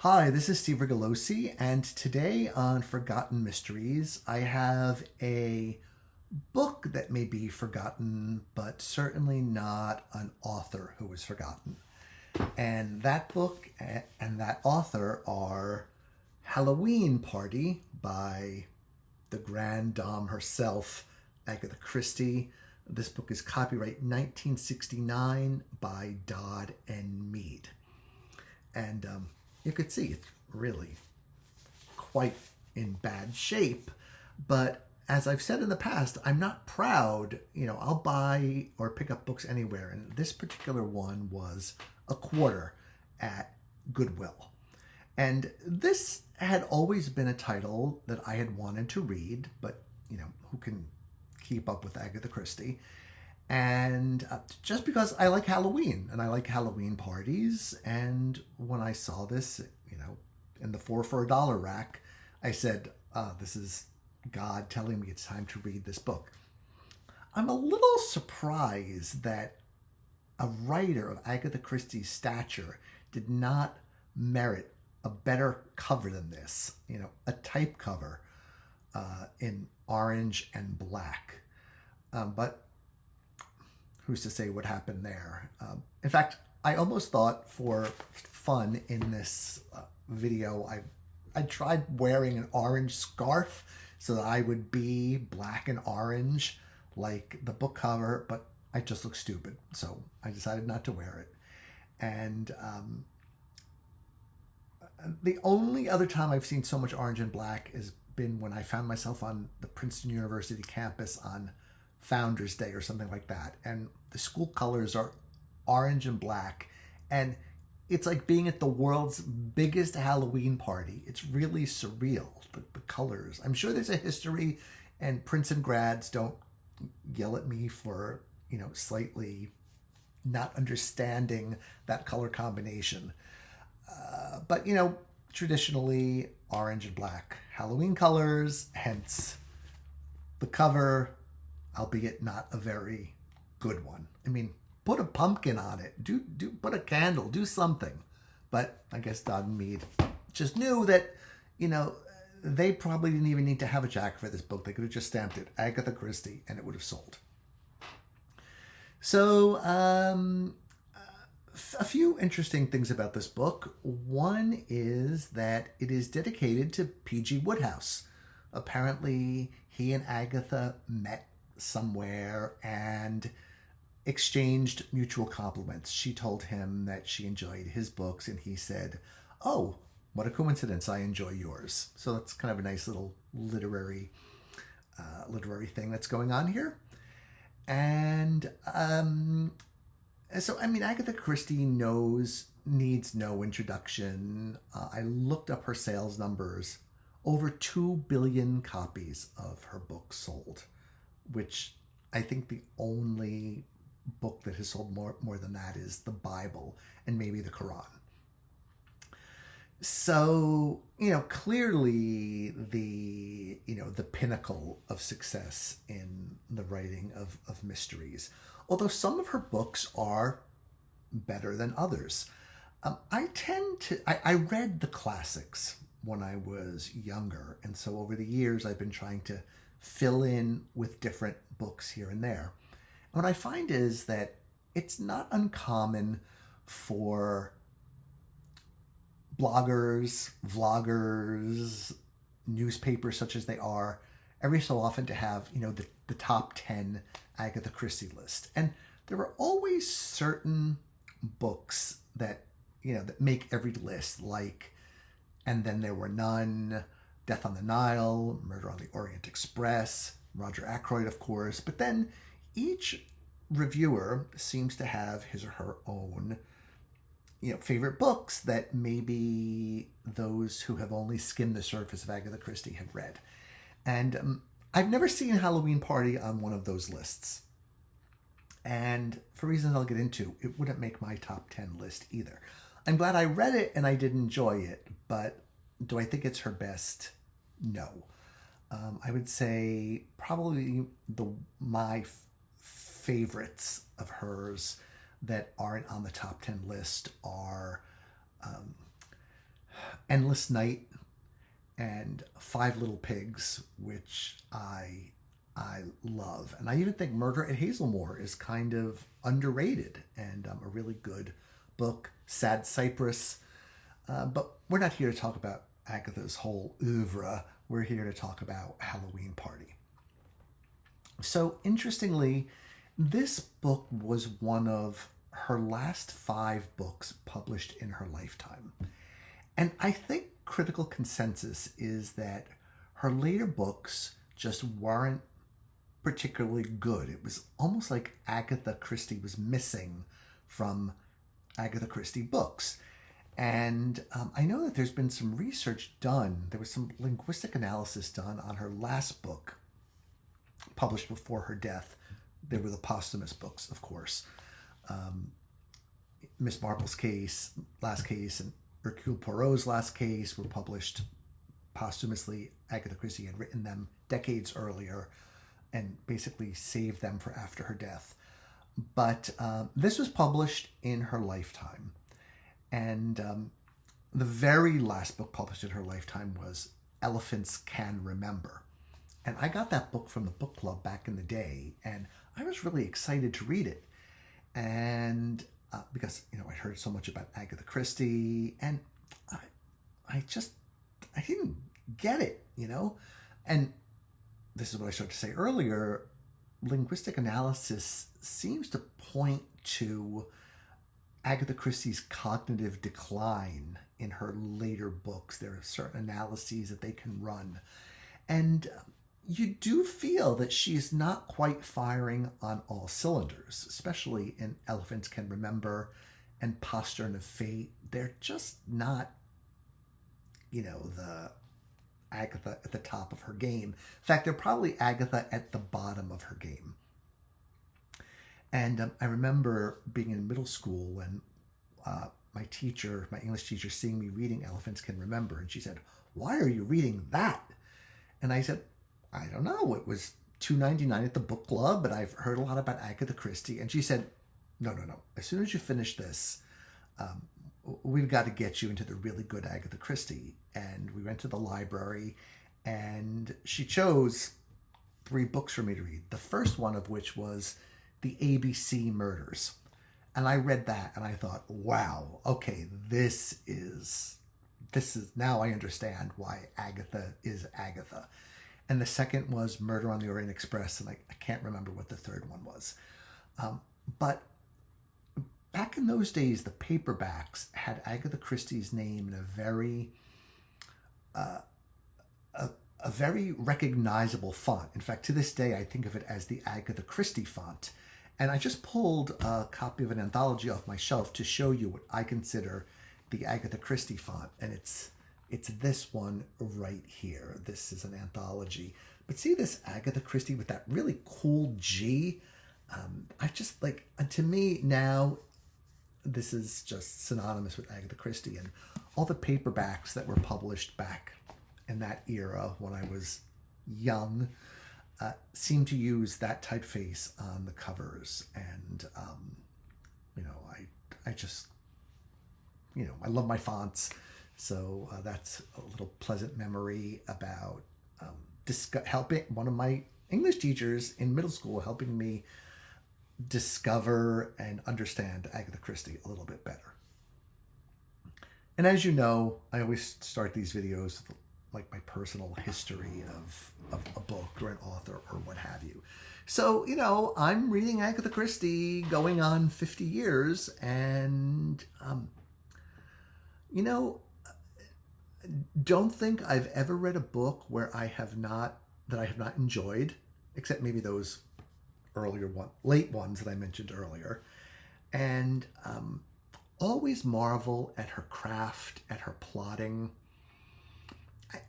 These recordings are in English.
Hi, this is Steve Rigolosi, and today on Forgotten Mysteries, I have a book that may be forgotten, but certainly not an author who was forgotten. And that book and that author are Halloween Party by the Grand Dame herself, Agatha Christie. This book is copyright 1969 by Dodd and Mead. And you could see it's really quite in bad shape. But as I've said in the past, I'm not proud. I'll buy or pick up books anywhere. And this particular one was a quarter at Goodwill. And this had always been a title that I had wanted to read, but, who can keep up with Agatha Christie? And just because I like Halloween and I like Halloween parties, and when I saw this, in the 4 for $1 rack, I said, this is God telling me it's time to read this book. I'm a little surprised that a writer of Agatha Christie's stature did not merit a better cover than this, a type cover in orange and black. But who's to say what happened there? In fact, I almost thought for fun in this video, I tried wearing an orange scarf so that I would be black and orange like the book cover, but I just looked stupid. So I decided not to wear it. And the only other time I've seen so much orange and black has been when I found myself on the Princeton University campus on Founders Day or something like that, and the school colors are orange and black, and it's like being at the world's biggest Halloween party. It's really surreal, the colors. I'm sure there's a history, and Princeton grads don't yell at me for slightly not understanding that color combination, but traditionally orange and black Halloween colors, hence the cover, albeit not a very good one. I mean, put a pumpkin on it. Do put a candle. Do something. But I guess Dodd and Mead just knew that, they probably didn't even need to have a jacket for this book. They could have just stamped it Agatha Christie, and it would have sold. So, a few interesting things about this book. One is that it is dedicated to P.G. Wodehouse. Apparently, he and Agatha met somewhere and exchanged mutual compliments. She told him that she enjoyed his books, and he said, "Oh, what a coincidence, I enjoy yours." So that's kind of a nice little literary thing that's going on here. And so, Agatha Christie needs no introduction. I looked up her sales numbers. Over 2 billion copies of her books sold, which I think the only book that has sold more than that is the Bible and maybe the Quran. So, clearly the pinnacle of success in the writing of mysteries, although some of her books are better than others. I read the classics when I was younger, and so over the years I've been trying to fill in with different books here and there. And what I find is that it's not uncommon for bloggers, vloggers, newspapers such as they are, every so often to have, the top 10 Agatha Christie list. And there are always certain books that, that make every list, like And Then There Were None, Death on the Nile, Murder on the Orient Express, Roger Ackroyd, of course. But then each reviewer seems to have his or her own, favorite books that maybe those who have only skimmed the surface of Agatha Christie have read. And I've never seen Halloween Party on one of those lists. And for reasons I'll get into, it wouldn't make my top 10 list either. I'm glad I read it and I did enjoy it, but do I think it's her best? No. I would say probably my favorites of hers that aren't on the top 10 list are Endless Night and Five Little Pigs, which I love. And I even think Murder at Hazelmoor is kind of underrated and a really good book. Sad Cypress. But we're not here to talk about Agatha's whole oeuvre. We're here to talk about Halloween Party. So interestingly, this book was one of her last 5 books published in her lifetime. And I think critical consensus is that her later books just weren't particularly good. It was almost like Agatha Christie was missing from Agatha Christie books. And I know that there's been some research done. There was some linguistic analysis done on her last book, published before her death. They were the posthumous books, of course. Miss Marple's case, last case, and Hercule Poirot's last case were published posthumously. Agatha Christie had written them decades earlier and basically saved them for after her death. But this was published in her lifetime. And the very last book published in her lifetime was Elephants Can Remember. And I got that book from the book club back in the day, and I was really excited to read it. And because, I heard so much about Agatha Christie, and I didn't get it, And this is what I started to say earlier. Linguistic analysis seems to point to Agatha Christie's cognitive decline in her later books. There are certain analyses that they can run. And you do feel that she's not quite firing on all cylinders, especially in Elephants Can Remember and Postern of Fate. They're just not, the Agatha at the top of her game. In fact, they're probably Agatha at the bottom of her game. And I remember being in middle school when my English teacher, seeing me reading Elephants Can Remember, and she said, "Why are you reading that?" And I said, "I don't know. It was $2.99 at the book club, but I've heard a lot about Agatha Christie." And she said, No. As soon as you finish this, we've got to get you into the really good Agatha Christie. And we went to the library, and she chose 3 books for me to read. The first one of which was The ABC Murders. And I read that, and I thought, wow, okay, this is now I understand why Agatha is Agatha. And the second was Murder on the Orient Express, and I can't remember what the third one was. But back in those days, the paperbacks had Agatha Christie's name in a very recognizable font. In fact, to this day, I think of it as the Agatha Christie font. And I just pulled a copy of an anthology off my shelf to show you what I consider the Agatha Christie font. And it's this one right here. This is an anthology. But see this Agatha Christie with that really cool G? I just to me now, this is just synonymous with Agatha Christie. And all the paperbacks that were published back in that era when I was young seem to use that typeface on the covers. And, I just, I love my fonts. So that's a little pleasant memory about helping one of my English teachers in middle school, helping me discover and understand Agatha Christie a little bit better. And as you know, I always start these videos with my personal history of a book or an author or what have you. So, I'm reading Agatha Christie going on 50 years, and, don't think I've ever read a book where I have not enjoyed, except maybe those late ones that I mentioned earlier. And always marvel at her craft, at her plotting.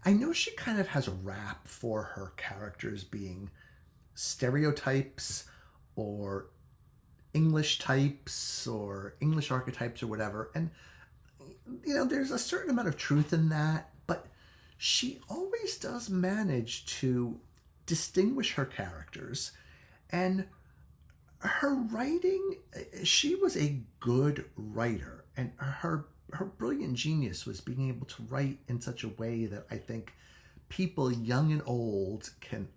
I know she kind of has a rap for her characters being stereotypes or English types or English archetypes or whatever. And, there's a certain amount of truth in that, but she always does manage to distinguish her characters. And her writing, she was a good writer, and her her brilliant genius was being able to write in such a way that I think people young and old can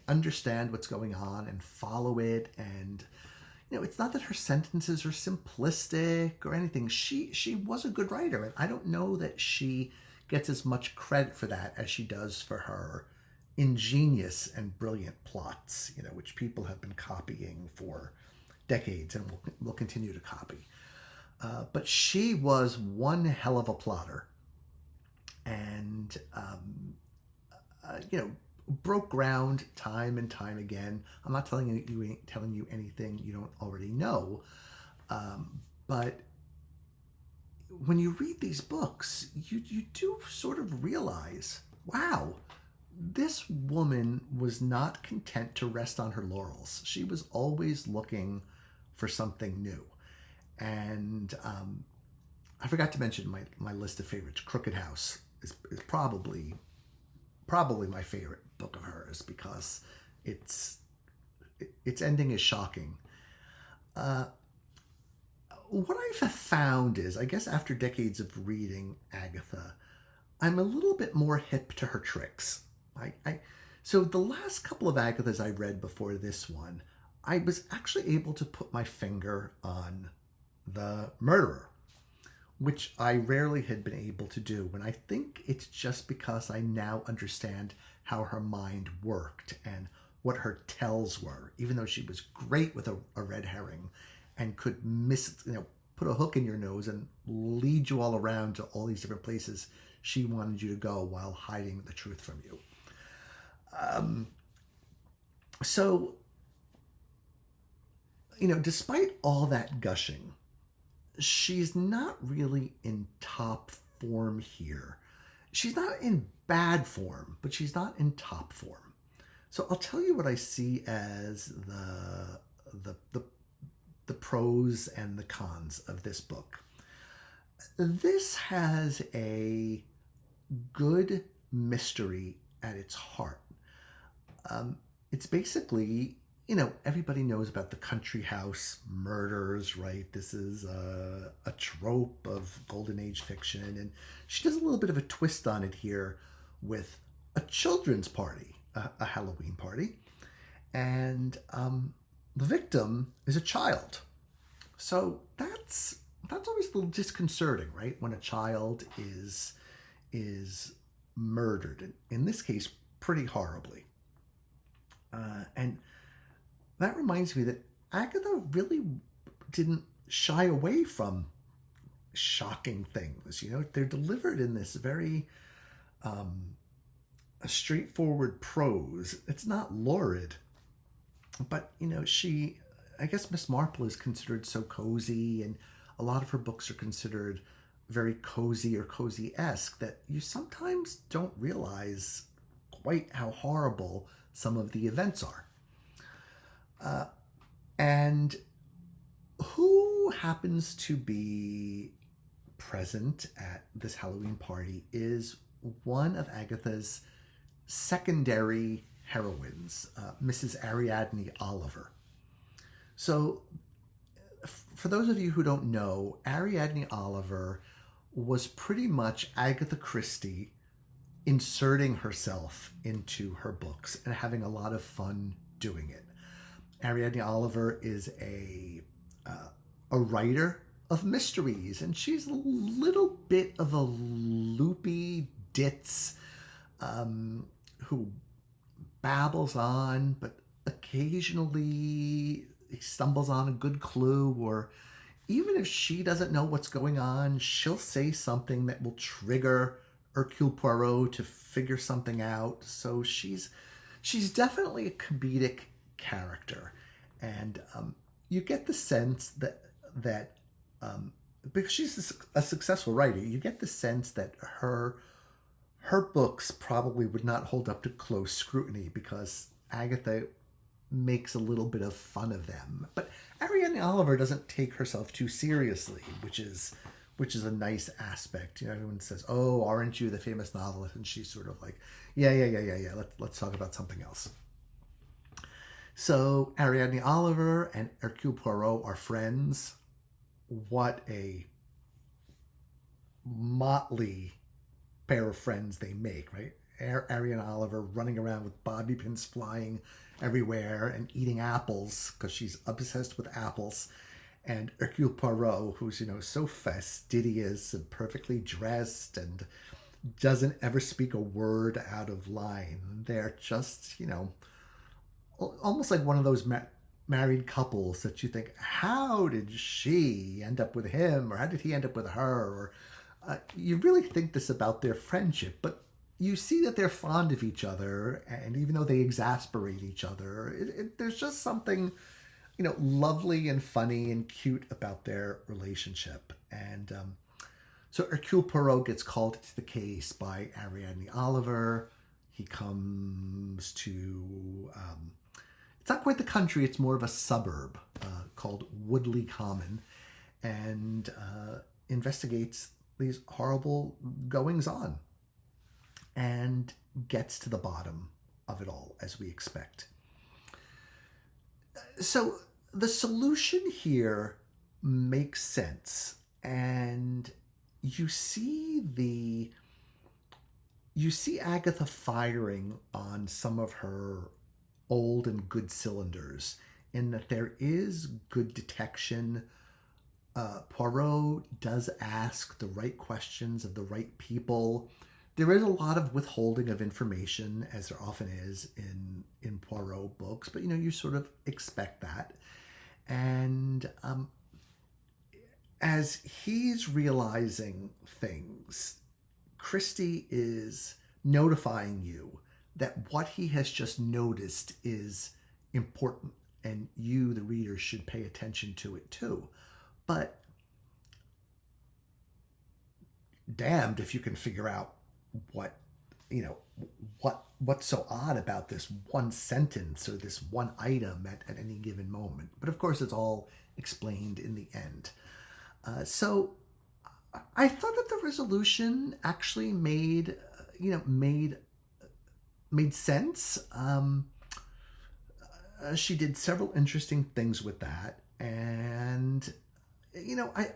understand what's going on and follow it. And it's not that her sentences are simplistic or anything. She was a good writer, and I don't know that she gets as much credit for that as she does for her ingenious and brilliant plots, which people have been copying for decades and will continue to copy. But she was one hell of a plotter, and broke ground time and time again. I'm not telling you anything you don't already know, but when you read these books, you do sort of realize, wow, this woman was not content to rest on her laurels. She was always looking for something new. And I forgot to mention my list of favorites. Crooked House is probably my favorite book of hers because its ending is shocking. What I've found is, I guess after decades of reading Agatha, I'm a little bit more hip to her tricks. So the last couple of Agathas I read before this one, I was actually able to put my finger on the murderer, which I rarely had been able to do. And I think it's just because I now understand how her mind worked and what her tells were, even though she was great with a red herring and could put a hook in your nose and lead you all around to all these different places she wanted you to go while hiding the truth from you. So, despite all that gushing, she's not really in top form here. She's not in bad form, but she's not in top form. So I'll tell you what I see as the pros and the cons of this book. This has a good mystery at its heart. It's basically, everybody knows about the country house murders, right? This is a trope of Golden Age fiction. And she does a little bit of a twist on it here with a children's party, a Halloween party. And the victim is a child. So that's always a little disconcerting, right? When a child is murdered, in this case, pretty horribly. And that reminds me that Agatha really didn't shy away from shocking things. They're delivered in this very straightforward prose. It's not lurid, but I guess Miss Marple is considered so cozy, and a lot of her books are considered very cozy or cozy-esque that you sometimes don't realize quite how horrible some of the events are. And who happens to be present at this Halloween party is one of Agatha's secondary heroines, Mrs. Ariadne Oliver. So, for those of you who don't know, Ariadne Oliver was pretty much Agatha Christie inserting herself into her books and having a lot of fun doing it. Ariadne Oliver is a writer of mysteries, and she's a little bit of a loopy ditz who babbles on, but occasionally stumbles on a good clue, or even if she doesn't know what's going on, she'll say something that will trigger Hercule Poirot to figure something out. So she's definitely a comedic character, and you get the sense that because she's a successful writer, you get the sense that her books probably would not hold up to close scrutiny because Agatha makes a little bit of fun of them. But Ariadne Oliver doesn't take herself too seriously, which is a nice aspect. Everyone says, "Oh, aren't you the famous novelist?" And she's sort of like, "Yeah. Let's talk about something else." So Ariadne Oliver and Hercule Poirot are friends. What a motley pair of friends they make, right? Arian Oliver running around with bobby pins flying everywhere and eating apples because she's obsessed with apples. And Hercule Poirot, who's, so fastidious and perfectly dressed and doesn't ever speak a word out of line. They're just, almost like one of those married couples that you think, how did she end up with him? Or how did he end up with her? Or you really think this about their friendship, but you see that they're fond of each other, and even though they exasperate each other, there's just something, lovely and funny and cute about their relationship. And so Hercule Poirot gets called into the case by Ariadne Oliver. He comes to, it's not quite the country, it's more of a suburb called Woodley Common, and investigates these horrible goings on and gets to the bottom of it all, as we expect. So the solution here makes sense, and you see Agatha firing on some of her old and good cylinders, in that there is good detection. Poirot does ask the right questions of the right people. There is a lot of withholding of information, as there often is in Poirot books, but you sort of expect that. And as he's realizing things, Christie is notifying you that what he has just noticed is important, and you, the reader, should pay attention to it too. But damned if you can figure out what's so odd about this one sentence or this one item at any given moment. But of course, it's all explained in the end. So I thought that the resolution actually made sense. She did several interesting things with that, and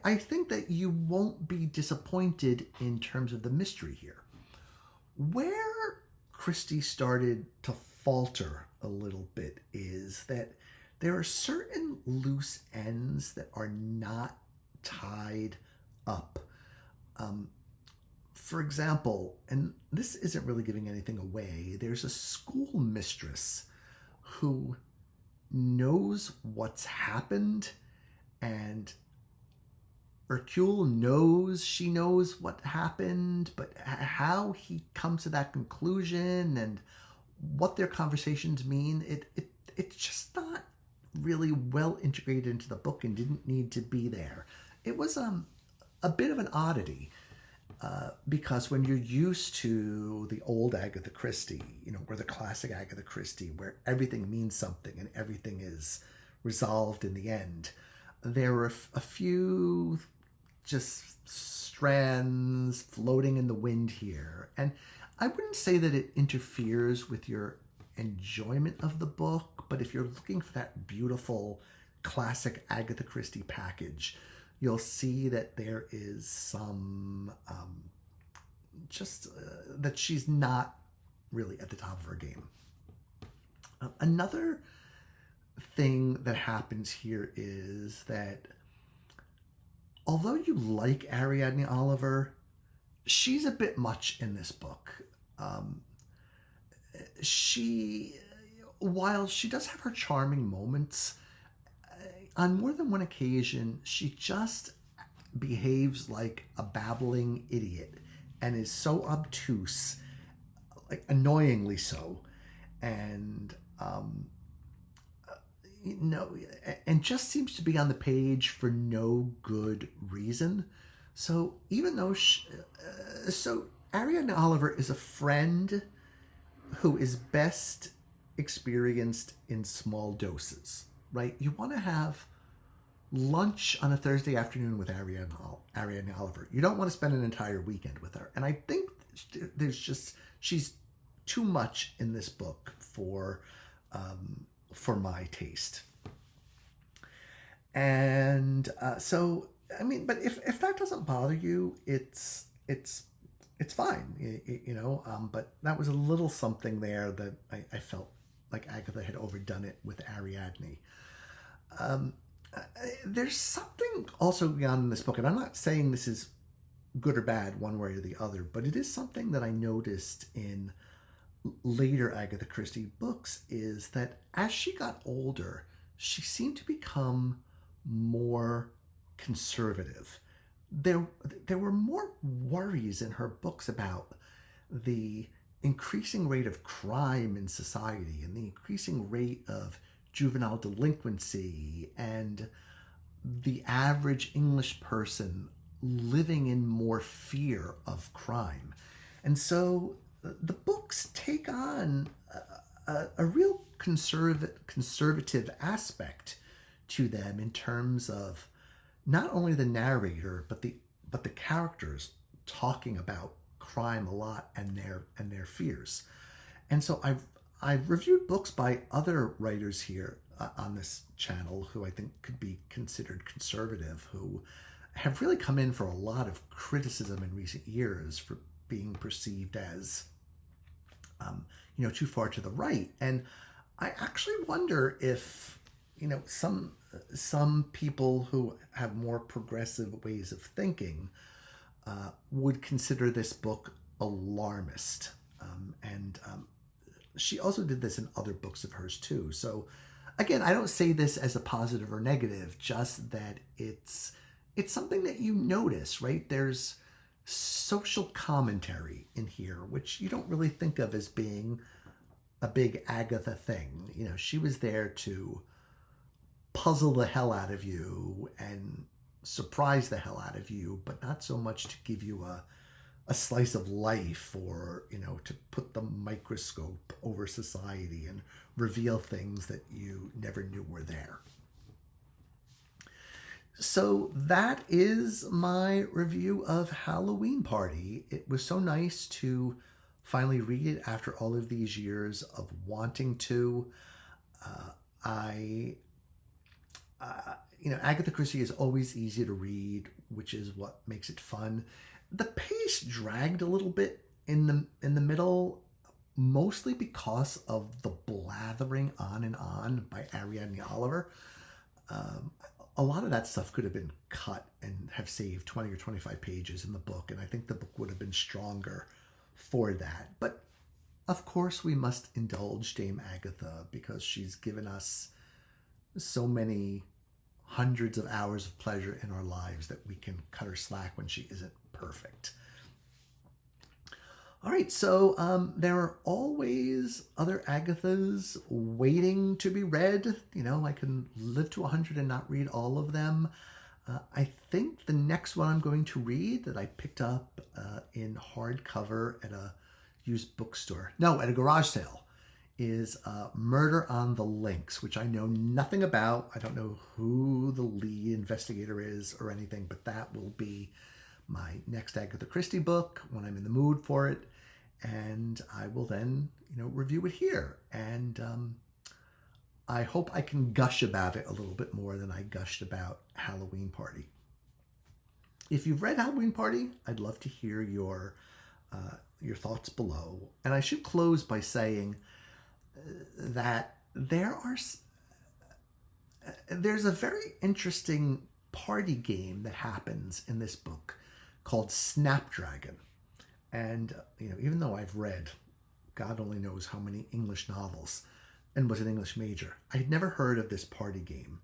I think that you won't be disappointed in terms of the mystery here. Where Christie started to falter a little bit is that there are certain loose ends that are not tied up. For example, and this isn't really giving anything away, there's a school mistress who knows what's happened, and Hercule knows she knows what happened, but how he comes to that conclusion and what their conversations mean, it's just not really well integrated into the book and didn't need to be there. It was a bit of an oddity, because when you're used to the old Agatha Christie, or the classic Agatha Christie, where everything means something and everything is resolved in the end, there were a few just strands floating in the wind here. And I wouldn't say that it interferes with your enjoyment of the book, but if you're looking for that beautiful classic Agatha Christie package, you'll see that there is some that she's not really at the top of her game. Another thing that happens here is that although you like Ariadne Oliver, she's a bit much in this book. While she does have her charming moments, on more than one occasion, she just behaves like a babbling idiot and is so obtuse, like annoyingly so, and and just seems to be on the page for no good reason. So even though so Ariadne Oliver is a friend who is best experienced in small doses, right? You want to have lunch on a Thursday afternoon with Ariadne Oliver. You don't want to spend an entire weekend with her. And I think she's too much in this book for my taste. And so I mean, but if that doesn't bother you, it's fine, you know. But that was a little something there that I felt like Agatha had overdone it with Ariadne. Um, there's something also going on in this book, and I'm not saying this is good or bad one way or the other, but it is something that I noticed in later Agatha Christie books is that as she got older, she seemed to become more conservative. There, there were more worries in her books about the increasing rate of crime in society and the increasing rate of juvenile delinquency and the average English person living in more fear of crime. And so the books take on a real conservative aspect to them in terms of not only the narrator but the characters talking about crime a lot and their fears. And so I've reviewed books by other writers here on this channel who I think could be considered conservative, who have really come in for a lot of criticism in recent years for being perceived as, too far to the right. And I actually wonder if, some people who have more progressive ways of thinking would consider this book alarmist. And she also did this in other books of hers too. So again, I don't say this as a positive or negative, just that it's something that you notice, right? There's social commentary in here, which you don't really think of as being a big Agatha thing. She was there to puzzle the hell out of you and surprise the hell out of you, but not so much to give you a slice of life or, to put the microscope over society and reveal things that you never knew were there. So that is my review of Halloween Party. It was so nice to finally read it after all of these years of wanting to. Agatha Christie is always easy to read, which is what makes it fun. The pace dragged a little bit in the middle, mostly because of the blathering on and on by Ariadne Oliver. A lot of that stuff could have been cut and have saved 20 or 25 pages in the book, and I think the book would have been stronger for that. But of course we must indulge Dame Agatha because she's given us so many hundreds of hours of pleasure in our lives that we can cut her slack when she isn't perfect. All right, so there are always other Agathas waiting to be read. I can live to 100 and not read all of them. I think the next one I'm going to read that I picked up in hardcover at a used bookstore, no, at a garage sale, is Murder on the Links, which I know nothing about. I don't know who the lead investigator is or anything, but that will be my next Agatha Christie book when I'm in the mood for it. And I will then, review it here. And I hope I can gush about it a little bit more than I gushed about Halloween Party. If you've read Halloween Party, I'd love to hear your thoughts below. And I should close by saying that there's a very interesting party game that happens in this book called Snapdragon. And, even though I've read God only knows how many English novels and was an English major, I had never heard of this party game.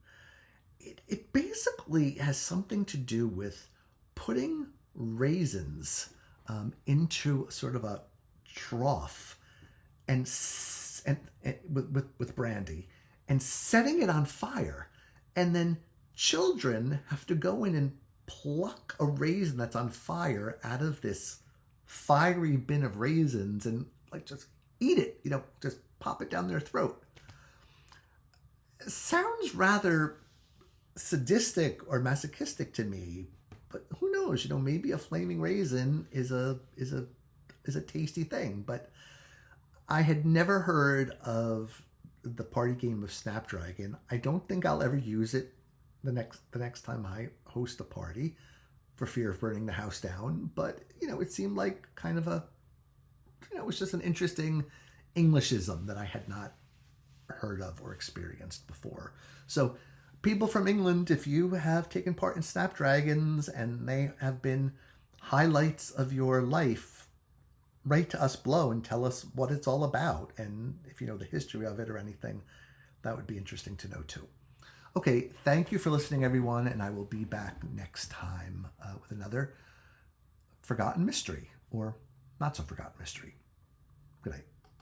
It basically has something to do with putting raisins into sort of a trough and with brandy and setting it on fire. And then children have to go in and pluck a raisin that's on fire out of this fiery bin of raisins and just eat it, just pop it down their throat. It sounds rather sadistic or masochistic to me, but who knows, maybe a flaming raisin is a tasty thing. But I had never heard of the party game of Snapdragon. I don't think I'll ever use it the next time I host a party for fear of burning the house down. But, it seemed like kind of it was just an interesting Englishism that I had not heard of or experienced before. So people from England, if you have taken part in Snapdragons and they have been highlights of your life, write to us below and tell us what it's all about. And if you know the history of it or anything, that would be interesting to know too. Okay, thank you for listening, everyone, and I will be back next time with another forgotten mystery, or not so forgotten mystery. Good night.